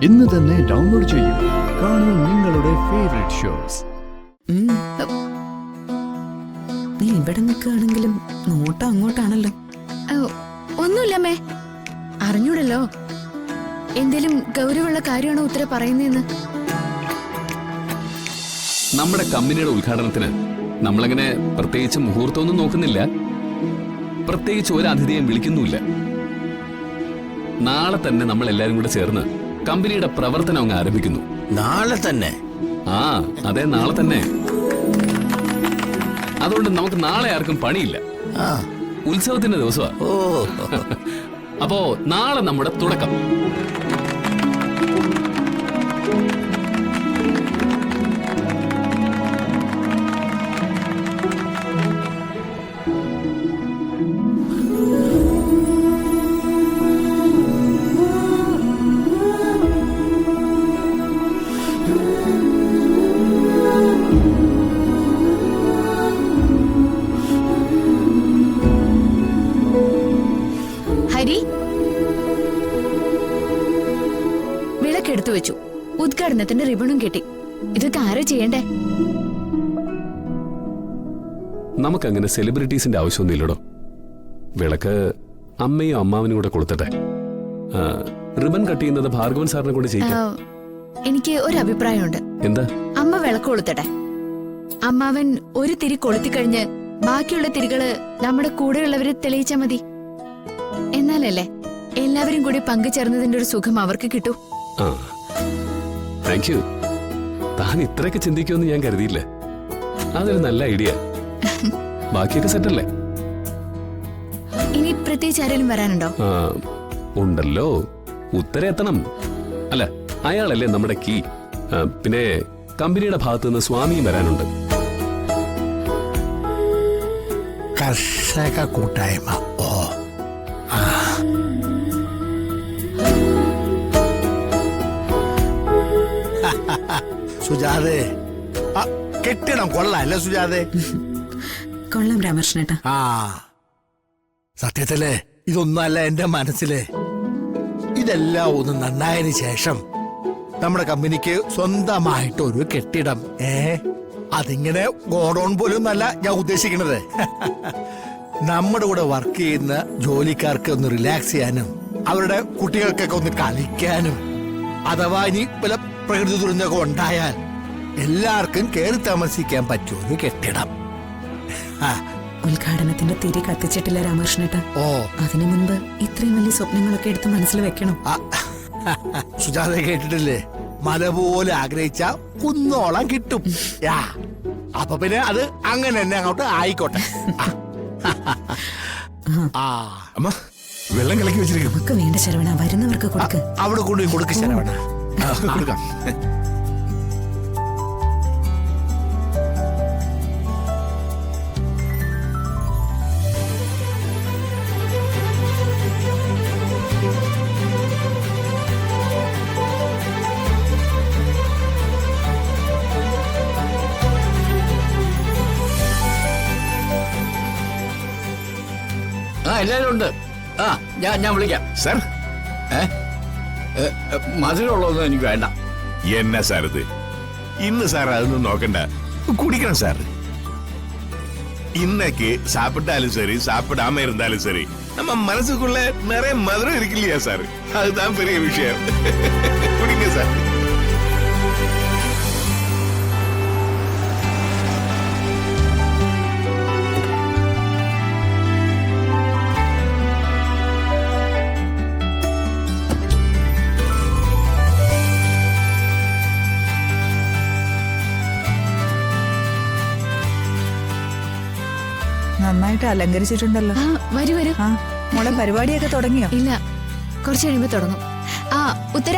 ഇന്ന് തന്നെ ഡൗൺലോഡ് ചെയ്യൂ. കാണൂ നിങ്ങളുടെ ഫേവറേറ്റ് ഷോസ്. നീ ഇവിടെ നിൽക്കുകയാണെങ്കിലും നോട്ടം അങ്ങോട്ടാണല്ലോ. ഒന്നുമില്ലമ്മേ, അറിഞ്ഞൂടല്ലോ എന്തേലും ഗൗരവമുള്ള കാര്യമാണോ ഉത്തര പറയുന്നതെന്ന്. നമ്മുടെ കമ്പനിയുടെ ഉദ്ഘാടനത്തിന് നമ്മളങ്ങനെ പ്രത്യേകിച്ച് മുഹൂർത്തമൊന്നും നോക്കുന്നില്ല. പ്രത്യേകിച്ച് ഒരു അതിഥിയെയും വിളിക്കുന്നുമില്ല. നാളെ തന്നെ നമ്മൾ എല്ലാരും കൂടെ ചേർന്ന് കമ്പനിയുടെ പ്രവർത്തനം അങ്ങ് ആരംഭിക്കുന്നു. നാളെ തന്നെ? ആ അതെ, നാളെ തന്നെ. അതുകൊണ്ട് നമുക്ക് നാളെ ആർക്കും പണിയില്ല. ഉത്സവത്തിന്റെ ദിവസമാ. അപ്പോ നാളെ നമ്മുടെ തുടക്കം. വിളക്കെടുത്തു വെച്ചു, ഉദ്ഘാടനത്തിന്റെ റിബണും കെട്ടി. ഇതൊക്കെ ആരാ ചെയ്യണ്ടേ? നമുക്കങ്ങനെ സെലിബ്രിറ്റീസിന്റെ ആവശ്യമൊന്നുമില്ലടോ. വിളക്ക് അമ്മയും അമ്മാവനും കൂടെ കൊളുത്തട്ടെ. റിബൺ കട്ട് ചെയ്യുന്നത് ഭാർഗവൻ സാറിനെ കൊണ്ട് ചെയ്യിക്കാം. എനിക്ക് ഒരു അഭിപ്രായമുണ്ട്. എന്താ? അമ്മ വിളക്ക് കൊളുത്തട്ടെ. അമ്മാവൻ ഒരു തിരി കൊളുത്തിക്കഴിഞ്ഞ് ബാക്കിയുള്ള തിരികള് നമ്മുടെ കൂടെയുള്ളവരെ തെളിയിച്ചാ മതി. എന്നാലല്ലേ എല്ലാവരും കൂടി പങ്കുചേർന്നതിന്റെ ഒരു സുഖം അവർക്ക് കിട്ടൂ. Thank you. താൻ ഇത്രയൊക്കെ ചിന്തിക്കുമെന്ന് ഞാൻ കരുതിയില്ല. അതൊരു നല്ല ഐഡിയ. ബാക്കിയൊക്കെ സെറ്റല്ലേ? ഇനി പ്രത്യേകിച്ച് ആരെങ്കിലും വരാനുണ്ടോ? ഉണ്ടല്ലോ, ഉത്തര എത്തണം. അല്ല, അയാളല്ലേ നമ്മുടെ കീ. പിന്നെ കമ്പനിയുടെ ഭാഗത്തു നിന്ന് സ്വാമിയും വരാനുണ്ട്. കർഷക കൂട്ടായ്മ. സുജാതെ, കെട്ടിടം കൊള്ളാല്ലേ സുജാതെ? കൊള്ളാം രാമകൃഷ്ണേട്ടാ. സത്യത്തില് ഇതൊന്നല്ല എന്റെ മനസ്സില്. ഇതെല്ലാം ഒന്ന് നന്നായതിനു ശേഷം നമ്മുടെ കമ്പനിക്ക് സ്വന്തമായിട്ട് ഒരു കെട്ടിടം. അതിങ്ങനെ ഗോഡൌൺ പോലും അല്ല ഞാൻ ഉദ്ദേശിക്കുന്നത്. നമ്മുടെ കൂടെ വർക്ക് ചെയ്യുന്ന ജോലിക്കാർക്ക് ഒന്ന് റിലാക്സ് ചെയ്യാനും അവരുടെ കുട്ടികൾക്കൊക്കെ ഒന്ന് കളിക്കാനും, അഥവാ ഇനി പല പ്രകൃതി ദുരന്തമൊക്കെ ഉണ്ടായാൽ എല്ലാവർക്കും കയറി താമസിക്കാൻ പറ്റിയ ഒരു കെട്ടിടം. ഉദ്ഘാടനത്തിന്റെ തിരി കത്തിച്ചിട്ടില്ല രാമകൃഷ്ണേട്ടാ. അതിനു മുൻപ് ഇത്രയും വലിയ സ്വപ്നങ്ങളൊക്കെ എടുത്ത് മനസ്സിൽ വെക്കണം. സുജാത കേട്ടിട്ടില്ലേ, മല പോലെ ആഗ്രഹിച്ച കുന്നോളം കിട്ടും. അപ്പൊ പിന്നെ അത് അങ്ങനെ തന്നെ അങ്ങോട്ട് ആയിക്കോട്ടെ. അമ്മ, വെള്ളം കലക്കി വെച്ചിരിക്കും. നമുക്ക് വേണ്ട ശരവണ, വരുന്നവർക്ക് കൊടുക്ക്. അവിടെ കൊണ്ടുപോയി കൊടുക്ക ശരവണ. കൊടുക്കാം. എല്ലാരും ഉണ്ട്. ഞാൻ വിളിക്കാം സാർ. മധുരമുള്ളതൊന്നും എനിക്ക് വേണ്ട. എന്നാ സാർ ഇത്? ഇന്ന് സാർ അതൊന്നും നോക്കണ്ട, കുടിക്കണം സാർ. ഇന്നേക്ക് சாப்பிட்டாலும் சரி, சாப்பிடாம இருந்தாலும் சரி, நம்ம மனசுக்குள்ள நிறைய மதுரம் இருக்கு இல்லையா சார்? அதுதான் பெரிய விஷயம். குடிங்க சார். നന്നായിട്ട് അലങ്കരിച്ചിട്ടുണ്ടല്ലോ. വരൂ വരൂ. മോളെ പരിപാടിയൊക്കെ തുടങ്ങിയോ? ഇല്ല, കുറച്ച് കഴിയുമ്പോ തുടങ്ങും. ഉത്തര,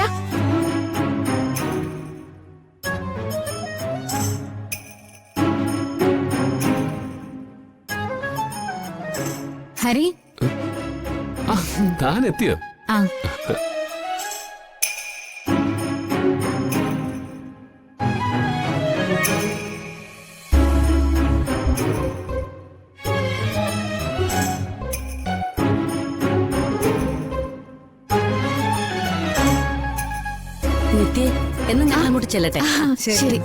ഹരി, താൻ എത്തിയോ? നിത്യ എന്ന് ഞാൻ അങ്ങോട്ട് ചെല്ലട്ടെ. ശരി.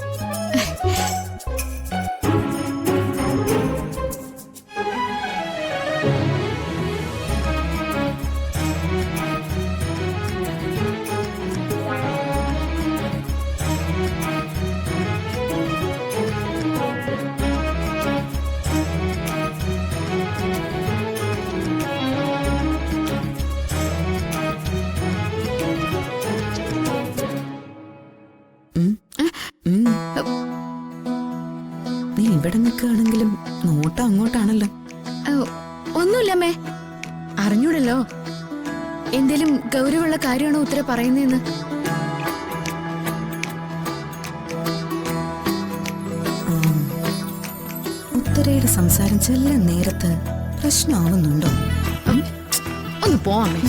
നീ ഇവിടെ നിൽക്കുകയാണെങ്കിലും നോട്ടം അങ്ങോട്ടാണല്ലോ. ഒന്നുമില്ലമ്മേ, അറിഞ്ഞൂടല്ലോ എന്തേലും ഗൗരവമുള്ള കാര്യമാണോ ഉത്തര പറയുന്നതെന്ന്. ഉത്തരയുടെ സംസാരം ചെല്ല നേരത്ത് പ്രശ്നമാവുന്നുണ്ടോ? ഒന്ന് പോവാമേ.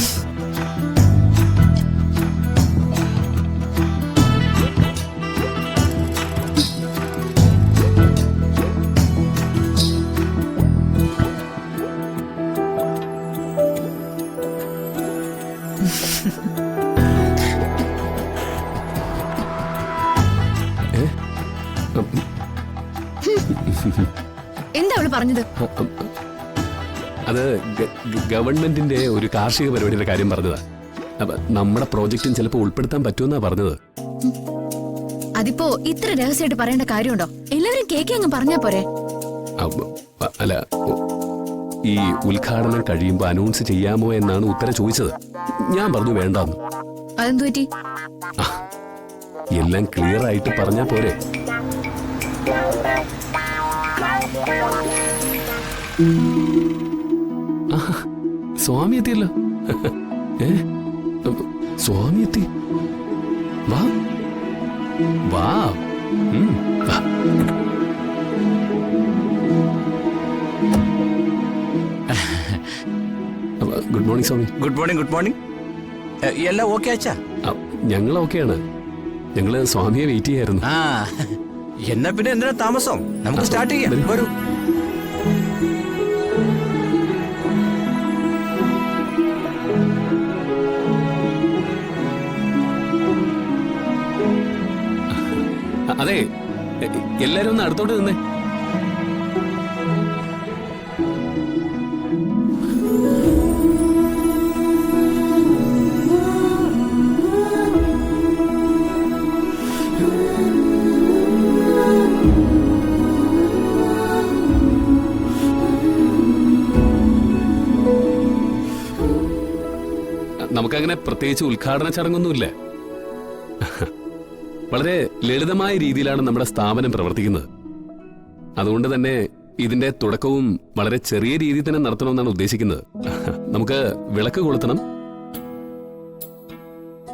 എന്താ അവള് പറഞ്ഞത്? അത് ഗവൺമെന്റിന്റെ ഒരു കാർഷിക പരിപാടിയുടെ കാര്യം പറഞ്ഞതാ. അപ്പൊ നമ്മുടെ പ്രോജക്റ്റും ചിലപ്പോൾ ഉൾപ്പെടുത്താൻ പറ്റുമെന്നാ പറഞ്ഞത്. അതിപ്പോ ഇത്ര രഹസ്യമായിട്ട് പറയേണ്ട കാര്യമുണ്ടോ? എല്ലാവരും കേക്ക് അങ്ങ് പറഞ്ഞാ പോരെ? അല്ല, ഈ ഉദ്ഘാടനം കഴിയുമ്പോ അനൗൺസ് ചെയ്യാമോ എന്നാണ് ഉത്തര ചോദിച്ചത്. ഞാൻ പറഞ്ഞു വേണ്ടാന്ന്. അതെന്തു പറ്റി? എല്ലാം ക്ലിയർ ആയിട്ട് പറഞ്ഞാ പോരെ. സ്വാമി എത്തിയല്ലോ. സ്വാമി എത്തി. വാ വാ. വാ. Good morning Swami. Good morning, good morning. എല്ലാം ഓക്കെ അച്ഛാ? ഞങ്ങൾ ഓക്കെയാണ്. ഞങ്ങള് സ്വാമിയെ വെയിറ്റ് ചെയ്യായിരുന്നു. ആ, എന്നാ പിന്നെ എന്തിനാ താമസം? നമുക്ക് സ്റ്റാർട്ട് ചെയ്യാം. വരൂ. അതെ, എല്ലാരും ഒന്ന് അടുത്തോട്ട് നിന്നേ. നമുക്കങ്ങനെ പ്രത്യേകിച്ച് ഉദ്ഘാടന ചടങ്ങൊന്നുമില്ല. വളരെ ലളിതമായ രീതിയിലാണ് നമ്മുടെ സ്ഥാപനം പ്രവർത്തിക്കുന്നത്. അതുകൊണ്ട് തന്നെ ഇതിന്റെ തുടക്കവും വളരെ ചെറിയ രീതിയിൽ തന്നെ നടത്തണമെന്നാണ് ഉദ്ദേശിക്കുന്നത്. നമുക്ക് വിളക്ക് കൊളുത്തണം,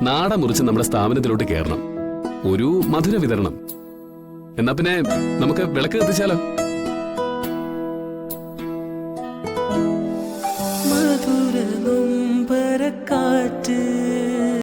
നാട മുറിച്ച് നമ്മുടെ സ്ഥാപനത്തിലോട്ട് കയറണം, ഒരു മധുര വിതരണം. എന്നാ പിന്നെ നമുക്ക് വിളക്ക് കത്തിച്ചാലോ?